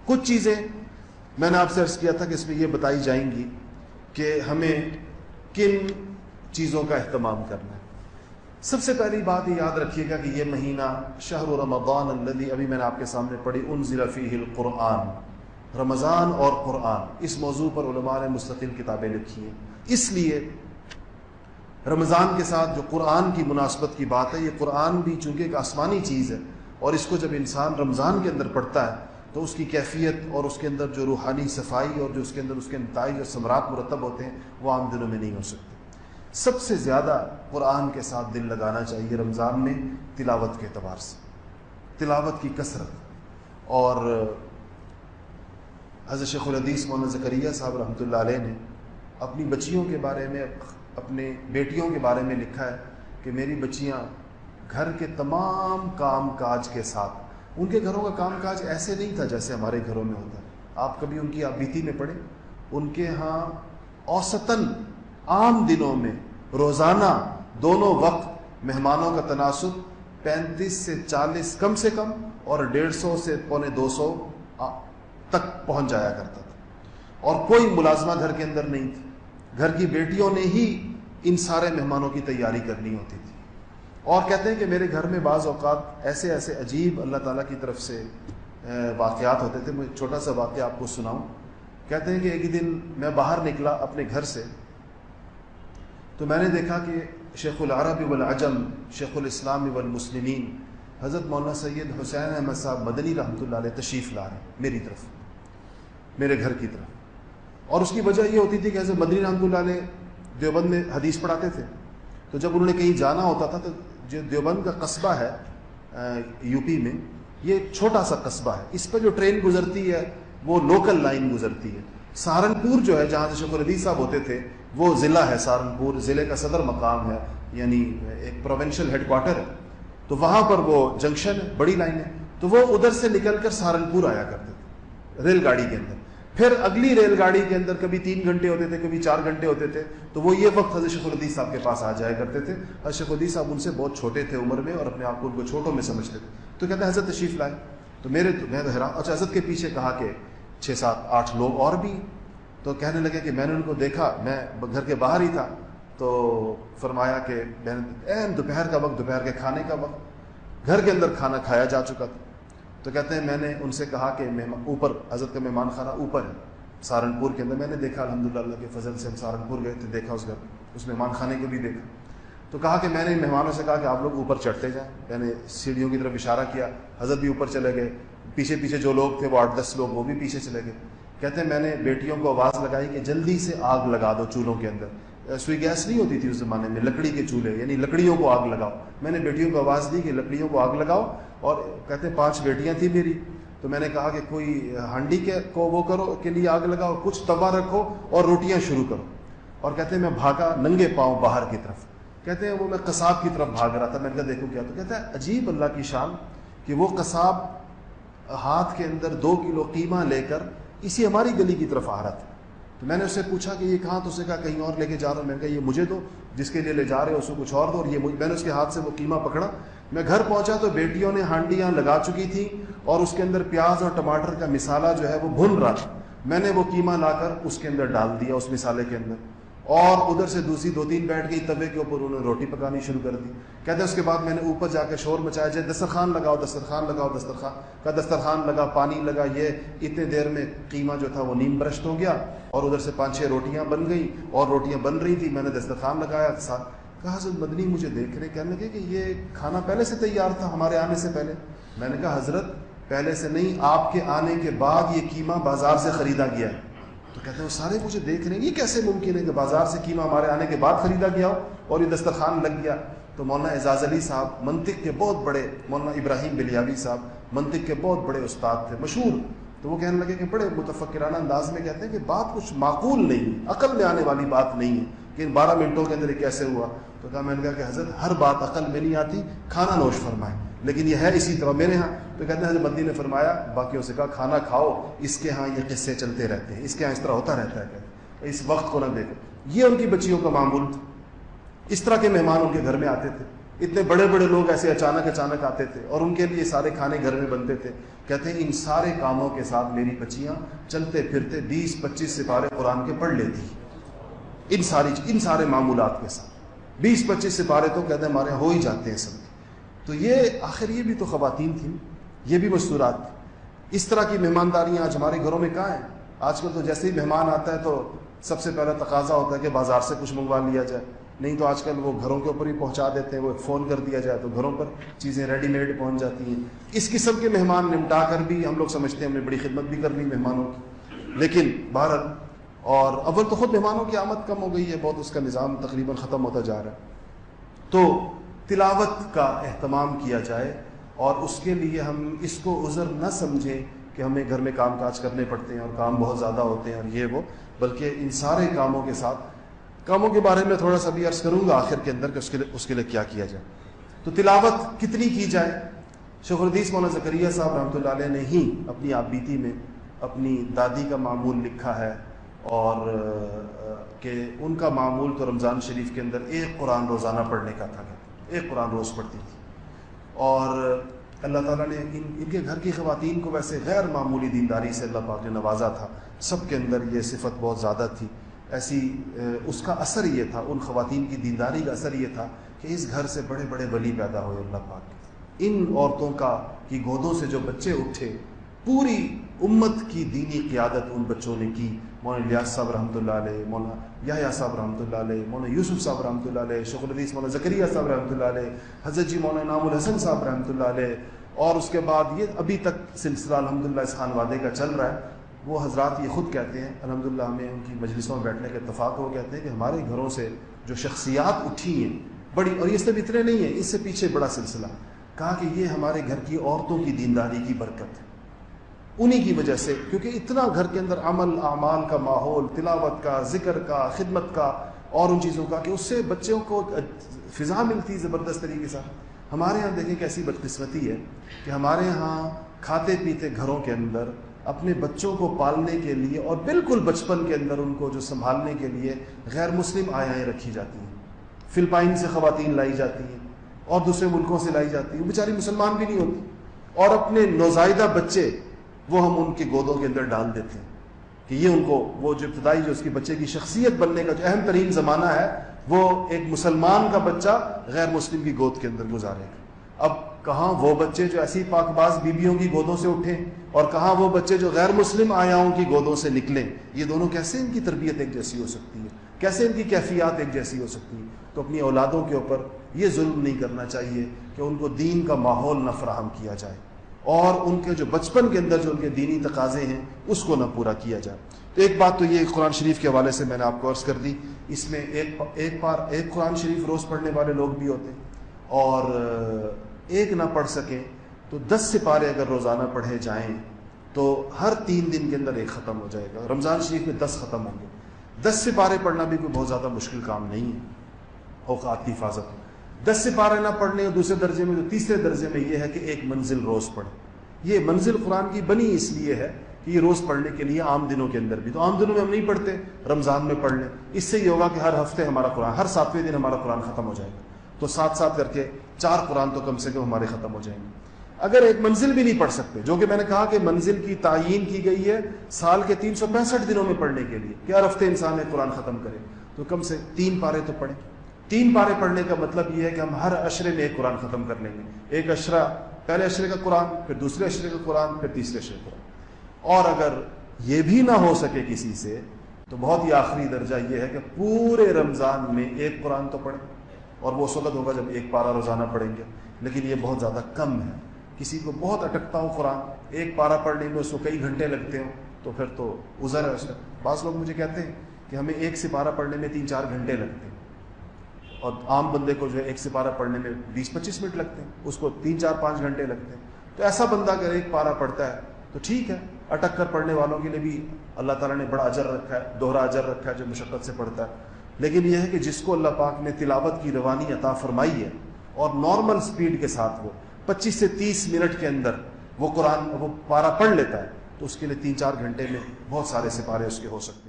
کچھ چیزیں میں نے آپ سے عرض کیا تھا کہ اس میں یہ بتائی جائیں گی کہ ہمیں کن چیزوں کا اہتمام کرنا ہے۔ سب سے پہلی بات یہ یاد رکھیے گا کہ یہ مہینہ شہر رمضان الذی، ابھی میں نے آپ کے سامنے پڑھی، انزل فیہ القرآن، رمضان اور قرآن، اس موضوع پر علماء نے مستقل کتابیں لکھی ہیں۔ اس لیے رمضان کے ساتھ جو قرآن کی مناسبت کی بات ہے، یہ قرآن بھی چونکہ ایک آسمانی چیز ہے، اور اس کو جب انسان رمضان کے اندر پڑھتا ہے تو اس کی کیفیت اور اس کے اندر جو روحانی صفائی اور جو اس کے اندر اس کے نتائج اور ثمرات مرتب ہوتے ہیں وہ عام دنوں میں نہیں ہو سکتے۔ سب سے زیادہ قرآن کے ساتھ دل لگانا چاہیے رمضان میں تلاوت کے اعتبار سے، تلاوت کی کثرت۔ اور حضرت شیخ الحدیث مولانا زکریا صاحب رحمۃ اللہ علیہ نے اپنی بچیوں کے بارے میں، اپنے بیٹیوں کے بارے میں لکھا ہے کہ میری بچیاں گھر کے تمام کام کاج کے ساتھ، ان کے گھروں کا کام کاج ایسے نہیں تھا جیسے ہمارے گھروں میں ہوتا ہے۔ آپ کبھی ان کی آپ بیتی میں پڑھیں، ان کے ہاں اوسطاً عام دنوں میں روزانہ دونوں وقت مہمانوں کا تناسب 35 سے 40 کم سے کم اور 150 سے 250 تک پہنچ جایا کرتا تھا، اور کوئی ملازمہ گھر کے اندر نہیں تھی۔ گھر کی بیٹیوں نے ہی ان سارے مہمانوں کی تیاری کرنی ہوتی تھی۔ اور کہتے ہیں کہ میرے گھر میں بعض اوقات ایسے ایسے عجیب اللہ تعالیٰ کی طرف سے واقعات ہوتے تھے۔ میں چھوٹا سا واقعہ آپ کو سناؤں۔ کہتے ہیں کہ ایک دن میں باہر نکلا اپنے گھر سے، تو میں نے دیکھا کہ شیخ العرب والعجم، شیخ الاسلام والمسلمین، حضرت مولانا سید حسین احمد صاحب مدنی رحمۃ اللہ علیہ تشریف لا رہے ہیں میری طرف، میرے گھر کی طرف۔ اور اس کی وجہ یہ ہوتی تھی کہ حضرت مدنی رحمۃ اللہ علیہ دیوبند میں حدیث پڑھاتے تھے، تو جب انہوں نے کہیں جانا ہوتا تھا تو جو دیوبند کا قصبہ ہے یو پی میں، یہ چھوٹا سا قصبہ ہے، اس پہ جو ٹرین گزرتی ہے وہ لوکل لائن گزرتی ہے۔ سہارنپور جو ہے جہاں سے شیخ الحدیث صاحب ہوتے تھے، وہ ضلع ہے سہارنپور، ضلع کا صدر مقام ہے، یعنی ایک پروونشل ہیڈ کوارٹر ہے، تو وہاں پر وہ جنکشن ہے، بڑی لائن ہے، تو وہ ادھر سے نکل کر سہارنپور آیا کرتے تھے ریل گاڑی کے اندر۔ پھر اگلی ریل گاڑی کے اندر کبھی 3 گھنٹے ہوتے تھے، کبھی 4 گھنٹے ہوتے تھے، تو وہ یہ وقت حضرت شیخ الحدیث صاحب کے پاس آ جایا کرتے تھے۔ حضرت شیخ الحدیث صاحب ان سے بہت چھوٹے تھے عمر میں اور اپنے آپ کو ان کو چھوٹوں میں سمجھتے تھے، تو کہتے ہیں حضرت تشریف لائے، تو میں تو حیران۔ اچھا، حضرت کے پیچھے کہا کہ 6 7 8 لوگ اور بھی، تو کہنے لگے کہ میں نے ان کو دیکھا، میں گھر کے باہر ہی تھا، تو فرمایا کہ دوپہر کا وقت، دوپہر کے کھانے کا وقت، گھر کے اندر کھانا کھایا جا چکا تھا، تو کہتے ہیں میں نے ان سے کہا کہ اوپر حضرت کا مہمان خانہ اوپر ہے سہارنپور کے اندر، میں نے دیکھا الحمدللہ اللہ کے فضل سے، ہم سہارنپور گئے تھے، دیکھا اس گھر، اس مہمان خانے کو بھی دیکھا، تو کہا کہ میں نے مہمانوں سے کہا کہ آپ لوگ اوپر چڑھتے جائیں، میں نے سیڑھیوں کی طرف اشارہ کیا، حضرت بھی اوپر چلے گئے، پیچھے پیچھے جو لوگ تھے وہ 8 10 لوگ وہ بھی پیچھے چلے گئے۔ کہتے ہیں میں نے بیٹیوں کو آواز لگائی کہ جلدی سے آگ لگا دو چولہوں کے اندر، سوئی گیس نہیں ہوتی تھی اس زمانے میں، لکڑی کے چولہے، یعنی لکڑیوں کو آگ لگاؤ۔ میں نے بیٹیوں کو آواز دی کہ لکڑیوں کو آگ لگاؤ، اور کہتے ہیں 5 بیٹیاں تھیں میری، تو میں نے کہا کہ کوئی ہانڈی کو وہ کرو کے لیے آگ لگاؤ، کچھ توا رکھو اور روٹیاں شروع کرو۔ اور کہتے ہیں میں بھاگا ننگے پاؤں باہر کی طرف، کہتے ہیں وہ میں قصاب کی طرف بھاگ رہا تھا، میں نے کہا دیکھو کیا، تو کہتا ہے عجیب اللہ کی شان کہ وہ قصاب ہاتھ کے اندر 2 کلو قیمہ لے کر اسی ہماری گلی کی طرف آ رہا تھا۔ تو میں نے اس سے پوچھا کہ یہ کہاں، تو اسے کہا کہیں اور لے کے جا رہا ہوں۔ میں نے کہا یہ مجھے دو، جس کے لیے لے جا رہے ہو اس کو کچھ اور دو، اور یہ میں نے اس کے ہاتھ سے وہ قیمہ پکڑا۔ میں گھر پہنچا تو بیٹیوں نے ہانڈیاں لگا چکی تھیں اور اس کے اندر پیاز اور ٹماٹر کا مسالہ جو ہے وہ بھن رہا تھا۔ میں نے وہ قیمہ لا کر اس کے اندر ڈال دیا، اس مسالے کے اندر، اور ادھر سے دوسری 2 3 بیٹھ گئی توے کے اوپر، انہوں نے روٹی پکانی شروع کر دی۔ کہتے ہیں اس کے بعد میں نے اوپر جا کے شور مچایا، جائے دسترخوان لگاؤ، دسترخوان لگاؤ، دسترخوان کا دسترخوان لگا، پانی لگا، یہ اتنے دیر میں قیمہ جو تھا وہ نیم برشت ہو گیا، اور ادھر سے 5 6 روٹیاں بن گئی، اور روٹیاں بن رہی تھی، میں نے دسترخوان لگایا۔ کہا حضرت مدنی مجھے دیکھ رہے، کہنے لگے کہ یہ کھانا پہلے سے تیار تھا ہمارے آنے سے پہلے؟ میں نے کہا حضرت پہلے سے نہیں، آپ کے آنے کے بعد یہ قیمہ بازار سے خریدا گیا ہے۔ تو کہتے ہیں وہ سارے مجھے دیکھ رہے ہیں، یہ کیسے ممکن ہے کہ بازار سے قیمہ ہمارے آنے کے بعد خریدا گیا ہو اور یہ دسترخوان لگ گیا؟ تو مولانا اعزاز علی صاحب منطق کے بہت بڑے، مولانا ابراہیم بلیاوی صاحب منطق کے بہت بڑے استاد تھے، مشہور، تو وہ کہنے لگے کہ بڑے متفکرانہ انداز میں کہتے ہیں کہ بات کچھ معقول نہیں، عقل میں آنے والی بات نہیں ہے کہ ان 12 منٹوں کے اندر یہ کیسے ہوا؟ تو کہا، میں نے کہا کہ حضرت ہر بات عقل میں نہیں آتی، کھانا نوش فرمائیں، لیکن یہ ہے اسی طرح میرے ہاں۔ تو کہتے ہیں حضرت مدنی نے فرمایا، باقیوں سے کہا کھانا کھاؤ، اس کے ہاں یہ قصے چلتے رہتے ہیں، اس کے ہاں اس طرح ہوتا رہتا ہے، کہ اس وقت کو نہ دیکھو۔ یہ ان کی بچیوں کا معمول تھا، اس طرح کے مہمان ان کے گھر میں آتے تھے۔ اتنے بڑے بڑے لوگ ایسے اچانک آتے تھے اور ان کے لیے سارے کھانے گھر میں بنتے تھے. کہتے ہیں ان سارے کاموں کے ساتھ میری بچیاں چلتے پھرتے 20-25 سپارے قرآن کے پڑھ لیتی, ان سارے معمولات کے ساتھ 20-25 سپارے تو کہتے ہیں ہمارے ہو ہی جاتے ہیں سب. تو یہ آخر یہ بھی تو خواتین تھیں, یہ بھی مستورات تھیں. اس طرح کی مہمانداریاں آج ہمارے گھروں میں کہاں ہیں؟ آج کل تو جیسے ہی مہمان آتا ہے تو سب سے پہلا تقاضا ہوتا ہے کہ بازار سے کچھ منگوا لیا جائے, نہیں تو آج کل وہ گھروں کے اوپر ہی پہنچا دیتے ہیں, وہ فون کر دیا جائے تو گھروں پر چیزیں ریڈی میڈ پہنچ جاتی ہیں. اس قسم کے مہمان نمٹا کر بھی ہم لوگ سمجھتے ہیں ہم نے بڑی خدمت بھی کر لی مہمانوں کی, لیکن بہرحال اور اول تو خود مہمانوں کی آمد کم ہو گئی ہے, بہت اس کا نظام تقریباً ختم ہوتا جا رہا ہے. تو تلاوت کا اہتمام کیا جائے اور اس کے لیے ہم اس کو عذر نہ سمجھیں کہ ہمیں گھر میں کام کاج کرنے پڑتے ہیں اور کام بہت زیادہ ہوتے ہیں اور یہ وہ, بلکہ ان سارے کاموں کے ساتھ کاموں کے بارے میں تھوڑا سا بھی عرض کروں گا آخر کے اندر کہ اس کے لیے کیا کیا جائے. تو تلاوت کتنی کی جائے؟ شیخ الحدیث مولانا زکریا صاحب رحمۃ اللہ علیہ نے ہی اپنی آپ بیتی میں اپنی دادی کا معمول لکھا ہے, اور کہ ان کا معمول تو رمضان شریف کے اندر ایک قرآن روزانہ پڑھنے کا تھا, ایک قرآن روز پڑھتی تھی. اور اللہ تعالیٰ نے ان کے گھر کی خواتین کو ویسے غیر معمولی دینداری سے اللہ پاک نے نوازا تھا, سب کے اندر یہ صفت بہت زیادہ تھی. ایسی اس کا اثر یہ تھا, ان خواتین کی دینداری کا اثر یہ تھا کہ اس گھر سے بڑے بڑے ولی پیدا ہوئے اللہ پاک کے. ان عورتوں کی گودوں سے جو بچے اٹھے, پوری امت کی دینی قیادت ان بچوں نے کی. مولانا الیاس صاحب رحمۃ اللہ علیہ, مولانا یحییٰ صاحب رحمۃ اللہ علیہ, مولانا یوسف صاحب رحمۃ اللہ علیہ, شیخ الحدیث مولانا زکریا صاحب رحمۃ اللہ علیہ, حضرت جی مولانا انعام الحسن صاحب رحمۃ اللہ علیہ, اور اس کے بعد یہ ابھی تک سلسلہ الحمدللہ اس خانوادے کا چل رہا ہے. وہ حضرات یہ خود کہتے ہیں, الحمدللہ ہمیں ان کی مجلسوں میں بیٹھنے کا اتفاق ہے, وہ کہتے ہیں کہ ہمارے گھروں سے جو شخصیات اٹھی ہیں بڑی, اور یہ سب اتنے نہیں ہیں, اس سے پیچھے بڑا سلسلہ, کہا کہ یہ ہمارے گھر کی عورتوں کی دینداری کی برکت ہے, انہی کی وجہ سے, کیونکہ اتنا گھر کے اندر عمل اعمال کا ماحول, تلاوت کا, ذکر کا, خدمت کا اور ان چیزوں کا, کہ اس سے بچوں کو فضا ملتی زبردست طریقے سے. ہمارے ہاں دیکھیں کیسی بدقسمتی ہے کہ ہمارے ہاں کھاتے پیتے گھروں کے اندر اپنے بچوں کو پالنے کے لیے اور بالکل بچپن کے اندر ان کو جو سنبھالنے کے لیے غیر مسلم آیائیں رکھی جاتی ہیں. فلپائن سے خواتین لائی جاتی ہیں اور دوسرے ملکوں سے لائی جاتی ہیں, وہ بیچاری مسلمان بھی نہیں ہوتی, اور اپنے نوزائیدہ بچے وہ ہم ان کے گودوں کے اندر ڈال دیتے ہیں کہ یہ ان کو وہ جو ابتدائی جو اس کے بچے کی شخصیت بننے کا جو اہم ترین زمانہ ہے وہ ایک مسلمان کا بچہ غیر مسلم کی گود کے اندر گزارے گا. اب کہاں وہ بچے جو ایسی پاک باز بیویوں کی گودوں سے اٹھیں اور کہاں وہ بچے جو غیر مسلم آیاؤں کی گودوں سے نکلیں, یہ دونوں کیسے ان کی تربیت ایک جیسی ہو سکتی ہے, کیسے ان کی کیفیات ایک جیسی ہو سکتی ہے؟ تو اپنی اولادوں کے اوپر یہ ظلم نہیں کرنا چاہیے کہ ان کو دین کا ماحول نہ فراہم کیا جائے اور ان کے جو بچپن کے اندر جو ان کے دینی تقاضے ہیں اس کو نہ پورا کیا جائے. تو ایک بات تو یہ قرآن شریف کے حوالے سے میں نے آپ کو عرض کر دی, اس میں ایک قرآن شریف روز پڑھنے والے لوگ بھی ہوتے ہیں, اور ایک نہ پڑھ سکیں تو 10 سپارے اگر روزانہ پڑھے جائیں تو ہر 3 دن کے اندر ایک ختم ہو جائے گا. رمضان شریف میں 10 ختم ہوں گے. 10 سپارے پڑھنا بھی کوئی بہت زیادہ مشکل کام نہیں ہے, اوقات کی حفاظت. 10 سپارے نہ پڑھنے اور دوسرے درجے میں, تو تیسرے درجے میں یہ ہے کہ ایک منزل روز پڑھیں. یہ منزل قرآن کی بنی اس لیے ہے کہ یہ روز پڑھنے کے لیے عام دنوں کے اندر بھی, تو عام دنوں میں ہم نہیں پڑھتے, رمضان میں پڑھ لیں. اس سے یہ ہوگا کہ ہر ہفتے ہمارا قرآن, ہر 7ویں دن ہمارا قرآن ختم ہو جائے گا, تو 7 کر کے 4 قرآن تو کم سے کم ہمارے ختم ہو جائیں گے. اگر ایک منزل بھی نہیں پڑھ سکتے, جو کہ میں نے کہا کہ منزل کی تعیین کی گئی ہے سال کے 365 دنوں میں پڑھنے کے لیے کہ ہر ہفتے انسان ایک قرآن ختم کرے, تو کم سے 3 پارے تو پڑھیں. 3 پارے پڑھنے کا مطلب یہ ہے کہ ہم ہر عشرے میں ایک قرآن ختم کر لیں گے. ایک عشرہ, پہلے عشرے کا قرآن, پھر دوسرے عشرے کا قرآن, پھر تیسرے عشرے کا قرآن. اور اگر یہ بھی نہ ہو سکے کسی سے تو بہت ہی آخری درجہ یہ ہے کہ پورے رمضان میں ایک قرآن تو پڑھیں, اور وہ اس وقت ہوگا جب 1 پارہ روزانہ پڑھیں گے. لیکن یہ بہت زیادہ کم ہے. کسی کو بہت اٹکتا ہو قرآن, 1 پارہ پڑھنے میں اس کو کئی گھنٹے لگتے ہوں, تو پھر تو عذر ہے اس کا. بعض لوگ مجھے کہتے ہیں کہ ہمیں 1 سپارہ پڑھنے میں 3-4 گھنٹے لگتے ہیں, اور عام بندے کو جو ہے 1 سپارہ پڑھنے میں 20-25 منٹ لگتے ہیں, اس کو 3-4-5 گھنٹے لگتے ہیں. تو ایسا بندہ اگر 1 پارہ پڑھتا ہے تو ٹھیک ہے, اٹک کر پڑھنے والوں کے لیے بھی اللہ تعالیٰ نے بڑا اجر رکھا ہے, دوہرا اجر رکھا ہے جو مشقت سے پڑھتا ہے. لیکن یہ ہے کہ جس کو اللہ پاک نے تلاوت کی روانی عطا فرمائی ہے اور نارمل سپیڈ کے ساتھ وہ 25 سے 30 منٹ کے اندر وہ قرآن وہ پارہ پڑھ لیتا ہے, تو اس کے لیے 3-4 گھنٹے میں بہت سارے سپارے اس کے ہو سکتے ہیں.